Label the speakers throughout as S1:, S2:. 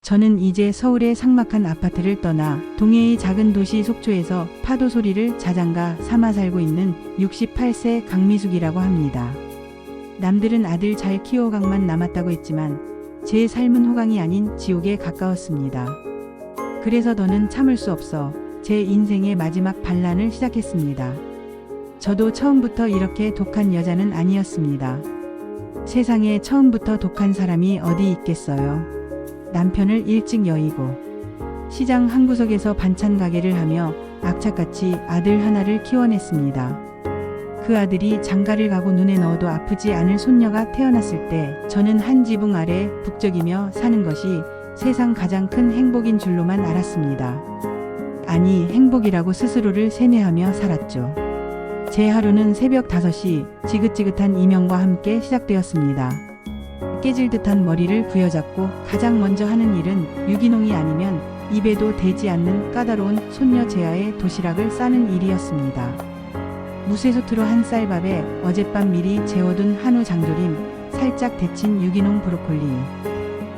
S1: 저는 이제 서울의 삭막한 아파트를 떠나 동해의 작은 도시 속초에서 파도 소리를 자장가 삼아 살고 있는 68세 강미숙이라고 합니다. 남들은 아들 잘 키워각만 남았다고 했지만 제 삶은 호강이 아닌 지옥에 가까웠습니다. 그래서 더는 참을 수 없어 제 인생의 마지막 반란을 시작했습니다. 저도 처음부터 이렇게 독한 여자는 아니었습니다. 세상에 처음부터 독한 사람이 어디 있겠어요. 남편을 일찍 여의고 시장 한 구석에서 반찬 가게를 하며 악착같이 아들 하나를 키워냈습니다. 그 아들이 장가를 가고 눈에 넣어도 아프지 않을 손녀가 태어났을 때 저는 한 지붕 아래 북적이며 사는 것이 세상 가장 큰 행복인 줄로만 알았습니다. 아니, 행복이라고 스스로를 세뇌하며 살았죠. 제 하루는 새벽 5시 지긋지긋한 이명과 함께 시작되었습니다. 깨질 듯한 머리를 부여잡고 가장 먼저 하는 일은 유기농이 아니면 입에도 대지 않는 까다로운 손녀 재아의 도시락을 싸는 일이었습니다. 무쇠솥으로 한 쌀밥에 어젯밤 미리 재워둔 한우 장조림, 살짝 데친 유기농 브로콜리.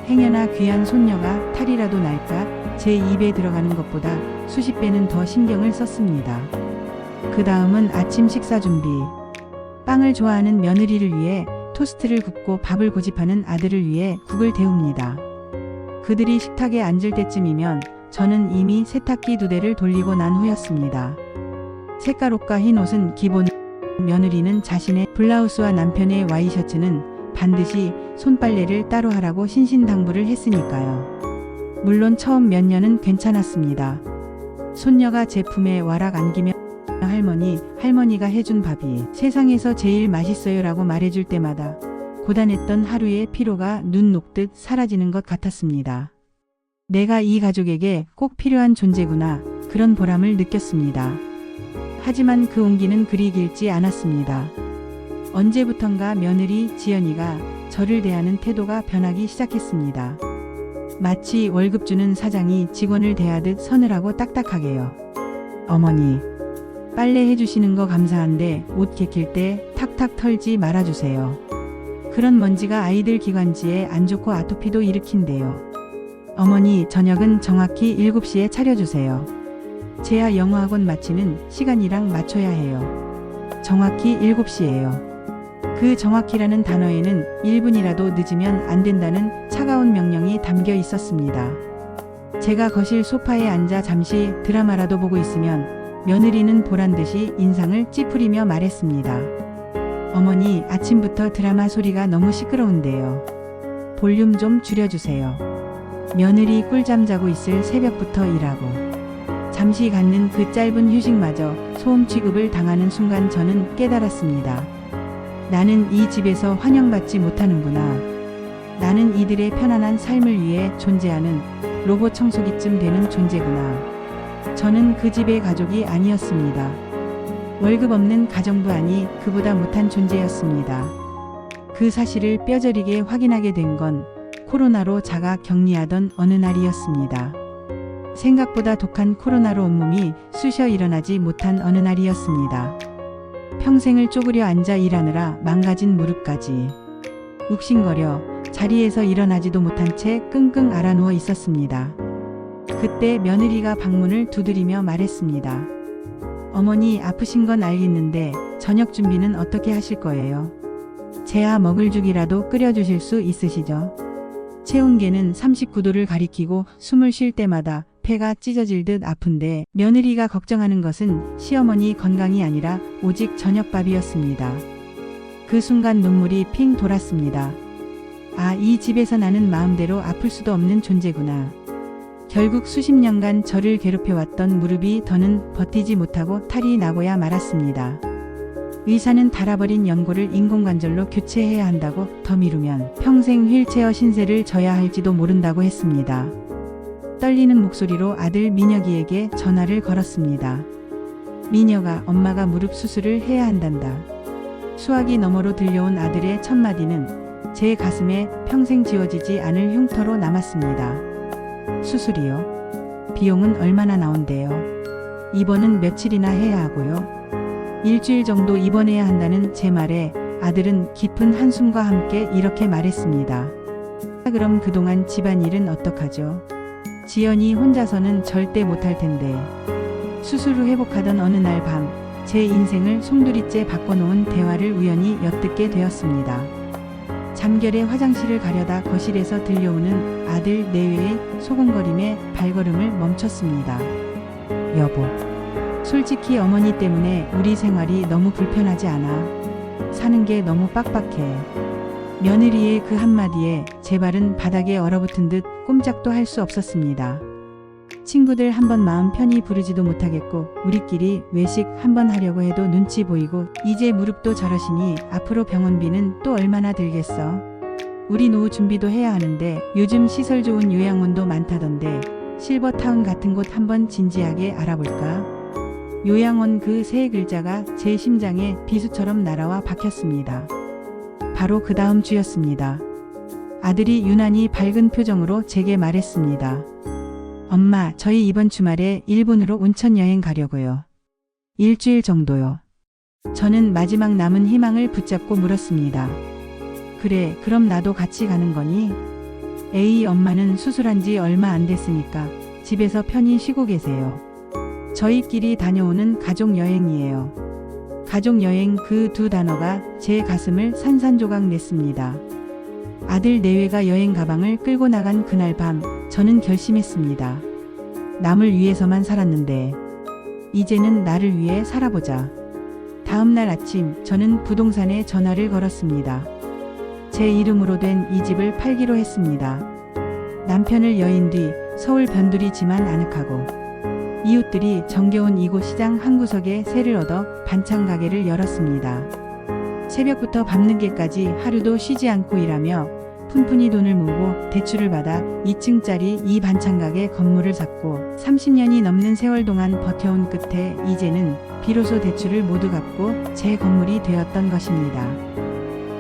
S1: 행여나 귀한 손녀가 탈이라도 날까 제 입에 들어가는 것보다 수십 배는 더 신경을 썼습니다. 그 다음은 아침 식사 준비. 빵을 좋아하는 며느리를 위해 토스트를 굽고 밥을 고집하는 아들을 위해 국을 데웁니다. 그들이 식탁에 앉을 때쯤이면 저는 이미 세탁기 2대를 돌리고 난 후였습니다. 색깔 옷과 흰 옷은 기본, 며느리는 자신의 블라우스와 남편의 와이셔츠는 반드시 손빨래를 따로 하라고 신신당부를 했으니까요. 물론 처음 몇 년은 괜찮았습니다. 손녀가 제품에 와락 안기며 할머니가 해준 밥이 세상에서 제일 맛있어요라고 말해줄 때마다 고단했던 하루의 피로가 눈 녹듯 사라지는 것 같았습니다. 내가 이 가족에게 꼭 필요한 존재구나, 그런 보람을 느꼈습니다. 하지만 그 온기는 그리 길지 않았습니다. 언제부턴가 며느리 지연이가 저를 대하는 태도가 변하기 시작했습니다. 마치 월급 주는 사장이 직원을 대하듯 서늘하고 딱딱하게요. 어머니, 빨래 해주시는 거 감사한데 옷 개킬 때 탁탁 털지 말아주세요. 그런 먼지가 아이들 기관지에 안 좋고 아토피도 일으킨대요. 어머니, 저녁은 정확히 7시에 차려주세요. 재아 영어학원 마치는 시간이랑 맞춰야 해요. 정확히 7시예요. 그 정확히라는 단어에는 1분이라도 늦으면 안 된다는 차가운 명령이 담겨 있었습니다. 제가 거실 소파에 앉아 잠시 드라마라도 보고 있으면 며느리는 보란듯이 인상을 찌푸리며 말했습니다. 어머니, 아침부터 드라마 소리가 너무 시끄러운데요. 볼륨 좀 줄여주세요. 며느리 꿀잠 자고 있을 새벽부터 일하고 잠시 갖는 그 짧은 휴식마저 소음 취급을 당하는 순간 저는 깨달았습니다. 나는 이 집에서 환영받지 못하는구나. 나는 이들의 편안한 삶을 위해 존재하는 로봇 청소기쯤 되는 존재구나. 저는 그 집의 가족이 아니었습니다. 월급 없는 가정부 아니 그보다 못한 존재였습니다. 그 사실을 뼈저리게 확인하게 된 건 코로나로 자가 격리하던 어느 날이었습니다. 생각보다 독한 코로나로 온몸이 쑤셔 일어나지 못한 어느 날이었습니다. 평생을 쪼그려 앉아 일하느라 망가진 무릎까지 욱신거려 자리에서 일어나지도 못한 채 끙끙 앓아누워 있었습니다. 그때 며느리가 방문을 두드리며 말했습니다. 어머니, 아프신 건 알겠는데 저녁 준비는 어떻게 하실 거예요? 재아 먹을 죽이라도 끓여주실 수 있으시죠? 체온계는 39도를 가리키고 숨을 쉴 때마다 폐가 찢어질 듯 아픈데 며느리가 걱정하는 것은 시어머니 건강이 아니라 오직 저녁밥이었습니다. 그 순간 눈물이 핑 돌았습니다. 아, 이 집에서 나는 마음대로 아플 수도 없는 존재구나. 결국 수십 년간 저를 괴롭혀왔던 무릎이 더는 버티지 못하고 탈이 나고야 말았습니다. 의사는 닳아버린 연골을 인공관절로 교체해야 한다고, 더 미루면 평생 휠체어 신세를 져야 할지도 모른다고 했습니다. 떨리는 목소리로 아들 민혁이에게 전화를 걸었습니다. 민혁아, 엄마가 무릎 수술을 해야 한단다. 수화기 너머로 들려온 아들의 첫마디는 제 가슴에 평생 지워지지 않을 흉터로 남았습니다. 수술이요? 비용은 얼마나 나온대요? 입원은 며칠이나 해야 하고요? 일주일 정도 입원해야 한다는 제 말에 아들은 깊은 한숨과 함께 이렇게 말했습니다. 그럼 그동안 집안일은 어떡하죠? 지연이 혼자서는 절대 못할 텐데. 수술 후 회복하던 어느 날 밤, 제 인생을 송두리째 바꿔놓은 대화를 우연히 엿듣게 되었습니다. 잠결에 화장실을 가려다 거실에서 들려오는 아들 내외의 소곤거림에 발걸음을 멈췄습니다. 여보, 솔직히 어머니 때문에 우리 생활이 너무 불편하지 않아? 사는 게 너무 빡빡해. 며느리의 그 한마디에 제 발은 바닥에 얼어붙은 듯 꼼짝도 할 수 없었습니다. 친구들 한번 마음 편히 부르지도 못하겠고 우리끼리 외식 한번 하려고 해도 눈치 보이고 이제 무릎도 저러시니 앞으로 병원비는 또 얼마나 들겠어? 우리 노후 준비도 해야 하는데 요즘 시설 좋은 요양원도 많다던데 실버타운 같은 곳 한번 진지하게 알아볼까? 요양원 그 세 글자가 제 심장에 비수처럼 날아와 박혔습니다. 바로 그 다음 주였습니다. 아들이 유난히 밝은 표정으로 제게 말했습니다. 엄마, 저희 이번 주말에 일본으로 온천 여행 가려고요. 일주일 정도요. 저는 마지막 남은 희망을 붙잡고 물었습니다. 그래, 그럼 나도 같이 가는 거니? 에이, 엄마는 수술한 지 얼마 안 됐으니까 집에서 편히 쉬고 계세요. 저희끼리 다녀오는 가족 여행이에요. 가족 여행 그 두 단어가 제 가슴을 산산조각 냈습니다. 아들 내외가 여행 가방을 끌고 나간 그날 밤, 저는 결심했습니다. 남을 위해서만 살았는데 이제는 나를 위해 살아보자. 다음 날 아침 저는 부동산에 전화를 걸었습니다. 제 이름으로 된 이 집을 팔기로 했습니다. 남편을 여인 뒤 서울 변두리지만 아늑하고 이웃들이 정겨운 이곳 시장 한 구석에 세를 얻어 반찬 가게를 열었습니다. 새벽부터 밤늦게까지 하루도 쉬지 않고 일하며 푼푼히 돈을 모으고 대출을 받아 2층짜리 이 반찬 가게 건물을 샀고 30년이 넘는 세월 동안 버텨온 끝에 이제는 비로소 대출을 모두 갚고 제 건물이 되었던 것입니다.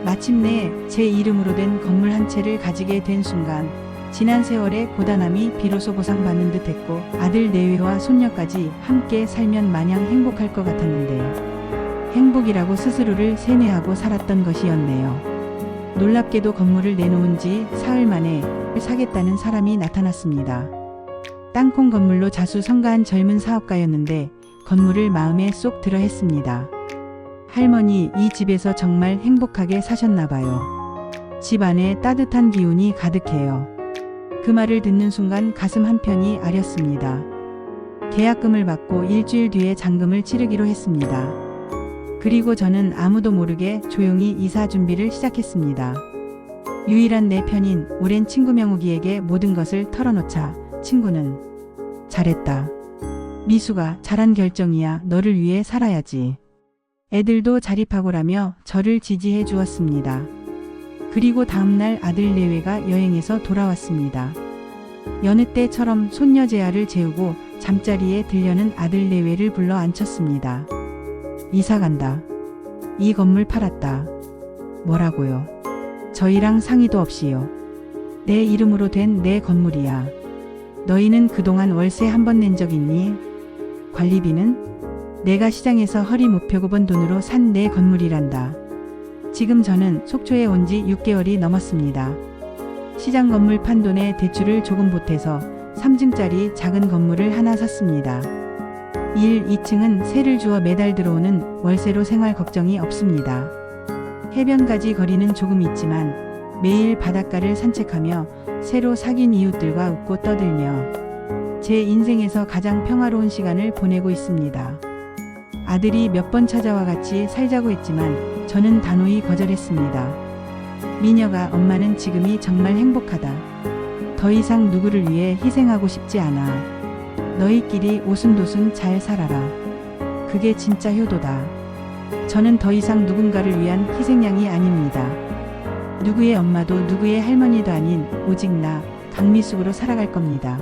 S1: 마침내 제 이름으로 된 건물 한 채를 가지게 된 순간 지난 세월의 고단함이 비로소 보상받는 듯 했고 아들 내외와 손녀까지 함께 살면 마냥 행복할 것 같았는데 행복이라고 스스로를 세뇌하고 살았던 것이었네요. 놀랍게도 건물을 내놓은 지 사흘 만에 사겠다는 사람이 나타났습니다. 땅콩 건물로 자수성가한 젊은 사업가였는데 건물을 마음에 쏙 들어 했습니다. 할머니, 이 집에서 정말 행복하게 사셨나봐요. 집 안에 따뜻한 기운이 가득해요. 그 말을 듣는 순간 가슴 한편이 아렸습니다. 계약금을 받고 일주일 뒤에 잔금을 치르기로 했습니다. 그리고 저는 아무도 모르게 조용히 이사 준비를 시작했습니다. 유일한 내 편인 오랜 친구 명욱이에게 모든 것을 털어놓자 친구는 잘했다. 미수가 잘한 결정이야. 너를 위해 살아야지. 애들도 자립하고라며 저를 지지해 주었습니다. 그리고 다음날 아들 내외가 여행에서 돌아왔습니다. 여느 때처럼 손녀 재아를 재우고 잠자리에 들려는 아들 내외를 불러 앉혔습니다. 이사 간다. 이 건물 팔았다. 뭐라고요? 저희랑 상의도 없이요. 내 이름으로 된 내 건물이야. 너희는 그동안 월세 한 번 낸 적 있니? 관리비는? 내가 시장에서 허리 못 펴고 번 돈으로 산 내 건물이란다. 지금 저는 속초에 온 지 6개월이 넘었습니다. 시장 건물 판 돈에 대출을 조금 보태서 3층짜리 작은 건물을 하나 샀습니다. 1, 2층은 세를 주어 매달 들어오는 월세로 생활 걱정이 없습니다. 해변까지 거리는 조금 있지만 매일 바닷가를 산책하며 새로 사귄 이웃들과 웃고 떠들며 제 인생에서 가장 평화로운 시간을 보내고 있습니다. 아들이 몇 번 찾아와 같이 살자고 했지만 저는 단호히 거절했습니다. 미녀가 엄마는 지금이 정말 행복하다. 더 이상 누구를 위해 희생하고 싶지 않아. 너희끼리 오순도순 잘 살아라. 그게 진짜 효도다. 저는 더 이상 누군가를 위한 희생양이 아닙니다. 누구의 엄마도 누구의 할머니도 아닌 오직 나 강미숙으로 살아갈 겁니다.